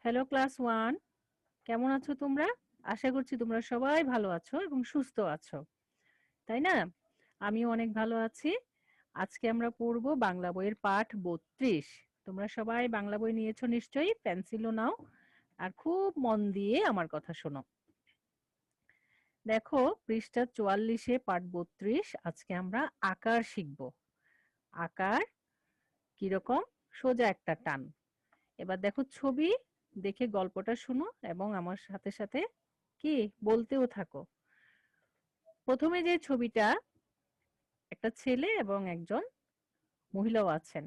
Hello class 1, কেমন আছো তোমরা? আশা করছি তোমরা সবাই ভালো আছো এবং সুস্থ আছো। তাই না? আমিও অনেক ভালো আছি। আজকে আমরা পড়ব বাংলা বইয়ের পাঠ ৩২। তোমরা সবাই বাংলা বই নিয়েছো নিশ্চয়ই, পেন্সিলও নাও। আর খুব মন দিয়ে আমার কথা শোনো। দেখো পৃষ্ঠা ৪৪-এ পাঠ ৩২, আজকে আমরা আকার শিখব। আকার কিরকম? সোজা একটা টান। এবার দেখো ছবি দেখে গল্পটা শুনো এবং আমার সাথে সাথে কি বলতেও থাকো। প্রথমে যে ছবিটা, একটা ছেলে এবং একজন মহিলাও আছেন।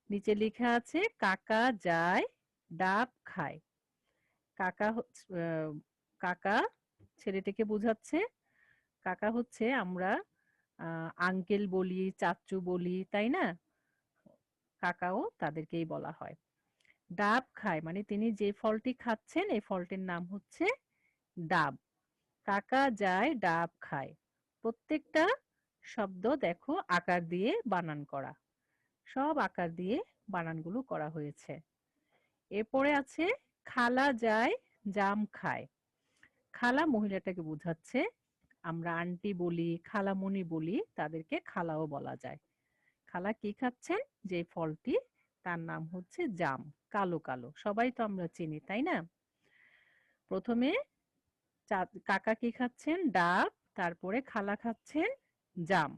নিচে লেখা আছে কাকা যায় ডাব খায়। কাকা কাকা ছেলেটিকে বোঝাচ্ছে। কাকা হচ্ছে আমরা আঙ্কেল বলি, চাচু বলি, তাই না? কাকাও তাদেরকেই বলা হয়। ডাব খায় মানে তিনি যে ফলটি খাচ্ছেন এই ফলটির নাম হচ্ছে ডাব। কাকা যায় ডাব খায়। প্রত্যেকটা শব্দ দেখো আকার দিয়ে বানান করা। সব আকার দিয়ে বানানগুলো করা হয়েছে। এরপরে আছে খালা যায় জাম খায়। খালা মহিলাটাকে বোঝাচ্ছে। আমরা আন্টি বলি, খালামণি বলি, তাদেরকে খালাও বলা যায়। খালা কি খাচ্ছেন? যে ফলটি, তার নাম হচ্ছে জাম। কালো কালো, সবাই তো আমরা চিনি, তাই না? প্রথমে কাকা কি খাচ্ছেন? ডাব। তারপরে খালা খাচ্ছেন জাম।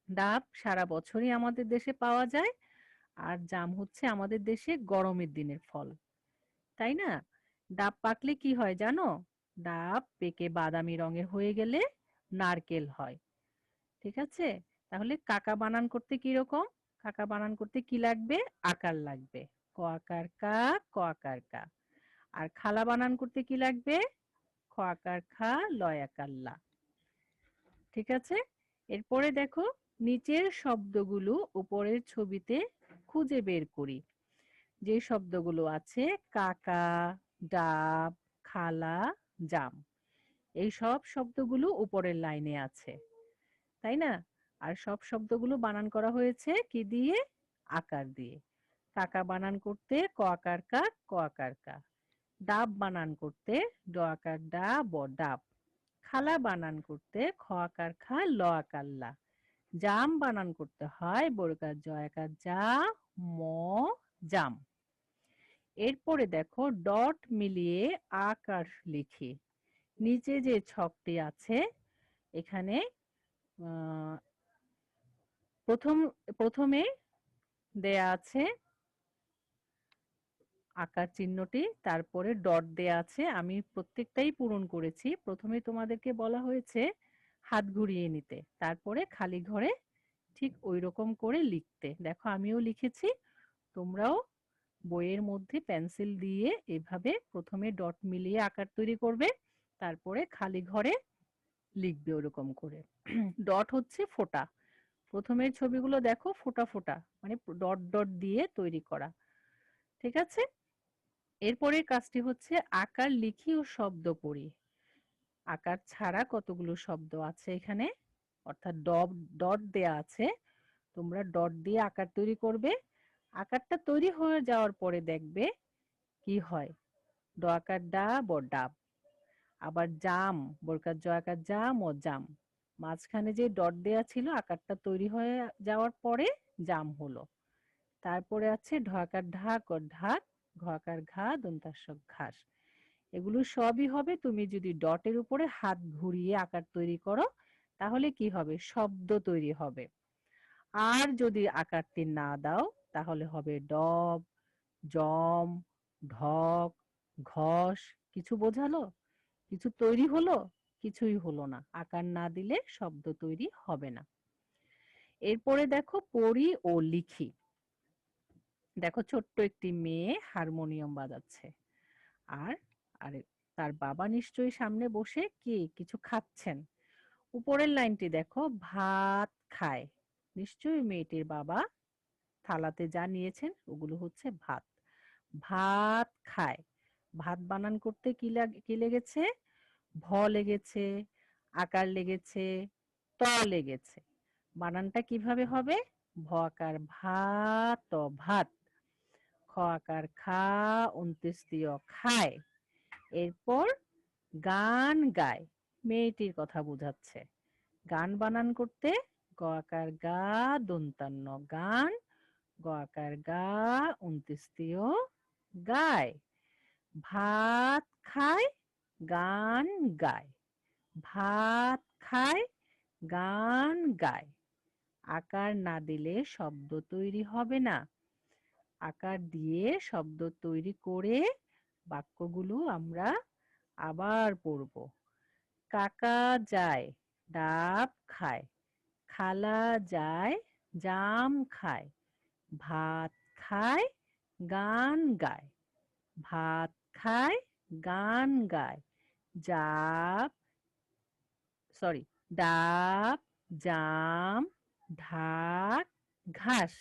ডাব সারা বছরই আমাদের দেশে পাওয়া যায়, আর জাম হচ্ছে আমাদের দেশে গরমের দিনের ফল, তাই না? ডাব পাকলে কি হয় জানো? ডাব পেকে বাদামি রঙের হয়ে গেলে নারকেল হয়। ঠিক আছে? তাহলে কাকা বানান করতে কি রকম? কাকা বানান করতে কি লাগবে? আকার লাগবে। ক আকার কা, ক আকার কা। আর খালা বানান করতে কি লাগবে? খ আকার খা, লয় আকার লা। ঠিক আছে? এরপরে দেখো নিচের শব্দগুলো উপরের ছবিতে খুঁজে বের করি। যে শব্দগুলো আছে কাকা, ডাব, খালা, জাম, এই সব শব্দগুলো উপরের লাইনে আছে, তাই না? আর সব শব্দগুলো বানান করা হয়েছে কি দিয়ে? আকার দিয়ে। কাকা বানান করতে ক আকার কা, ক আকার কা। ডাব বানান করতে ড আকার ডা, ব ডাব। খালা বানান করতে খ আকার খা, ল আকার লা। জাম বানান করতে হয় বর্গার জ আকার যা, ম জাম। এরপরে দেখো ডট মিলিয়ে আকার লিখি। নিচে যে ছকটি আছে এখানে আহ, প্রথমে দেয়া আছে আকার চিহ্নটি, তারপরে ডট দেয়া আছে। আমি প্রত্যেকটাই পূরণ করেছি। প্রথমে তোমাদেরকে বলা হয়েছে হাত ঘুরিয়ে নিতে, তারপরে খালি ঘরে ঠিক ওই রকম করে লিখতে। দেখো আমিও লিখেছি, তোমরাও বইয়ের মধ্যে পেন্সিল দিয়ে এভাবে প্রথমে ডট মিলিয়ে আকার তৈরি করবে, তারপরে খালি ঘরে লিখবে ওরকম করে। ডট হচ্ছে ফোঁটা। প্রথমের ছবিগুলো দেখো ফোঁটা ফোঁটা, মানে ডট ডট দিয়ে তৈরি করা। ঠিক আছে? এরপরের কাজটি হচ্ছে আকার লিখি ও শব্দ পড়ি। আকার ছাড়া কতগুলো শব্দ আছে এখানে, অর্থাৎ ডট দেয়া আছে। তোমরা ডট দিয়ে আকার তৈরি করবে। আকারটা তৈরি হয়ে যাওয়ার পরে দেখবে কি হয়। ড আকার ডা, ব ডাব। আবার জাম, বর্গার জ আকার জাম ও জাম। মাঝখানে যে ডট দেয়া ছিল আকারটা তৈরি হয়ে যাওয়ার পরে জাম হলো। তারপরে আছে ঢ আকার ঢাক ও ঢাক, ঘ আকার ঘা, দন্তাস্ব ঘাস। এগুলো সবই হবে তুমি যদি ডটের উপরে হাত ঘুরিয়ে আকার তৈরি করো, তাহলে কি হবে? শব্দ তৈরি হবে। আর যদি আকারটি না দাও তাহলে হবে ডব, জম, ঢক, ঘষ। কিছু বোঝালো? কিছু তৈরি হলো? কিছুই হলো না। আকার না দিলে শব্দ তৈরি হবে না। এরপরে দেখো পড়ি ও লিখি। দেখো ছোট্ট একটি মেয়ে হারমোনিয়াম বাজাচ্ছে। আর আর তার বাবা নিশ্চয়ই সামনে বসে কি কিছু খাচ্ছেন। উপরের লাইনটি দেখো ভাত খায়। নিশ্চয়ই মেয়েটির বাবা থালাতে যা নিয়েছেন ওগুলো হচ্ছে ভাত। ভাত খায়। ভাত বানান করতে কি লেগেছে? ভ লেগেছে, আকার লেগেছে, ত লেগেছে। বানানটা কিভাবে হবে? ভ আকার ভাত, ভাত। খ আকার খা, অন্ত্যেষ্টিয় খায়। এরপর গান গায়, মেয়েটির কথা বোঝাচ্ছে। গান বানান করতে গ আকার গা, দন্তান্ন গান, গ আকার গা, অন্ত্যেষ্টিয় গায়। ভাত খায়, গান গায়। ভাত খায়, গান গায়। আকার না দিলে শব্দ তৈরি হবে না। আকার দিয়ে শব্দ তৈরি করে বাক্যগুলো আমরা আবার পড়ব। কাকা যায়, ডাব খায়। খালা যায়, জাম খায়। ভাত খায়, গান গায়। ভাত খায়, গান গায়। জাব সরি ডাব, জাম, ঢাক, ঘাস।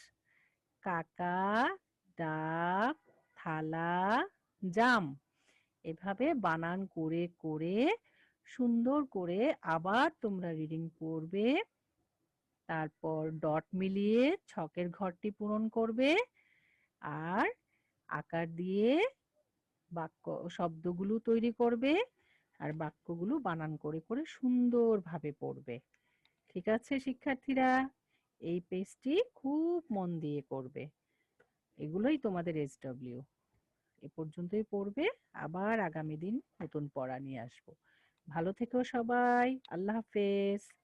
কাকা, ডাব, থালা, জাম। এভাবে বানান করে করে সুন্দর করে আবার তোমরা রিডিং পড়বে। তারপর ডট মিলিয়ে ছকের ঘরটি পূরণ করবে আর আকার দিয়ে বাক্য শব্দগুলো তৈরি করবে আর বাক্যগুলো বানান করে করে সুন্দরভাবে পড়বে। ঠিক আছে শিক্ষার্থীরা, এই পেজটি খুব মন দিয়ে করবে। এগুলোই তোমাদের SW। এ পর্যন্তই পড়বে, আবার আগামী দিন নতুন পড়া নিয়ে আসবো। ভালো থেকো সবাই, আল্লাহ হাফেজ।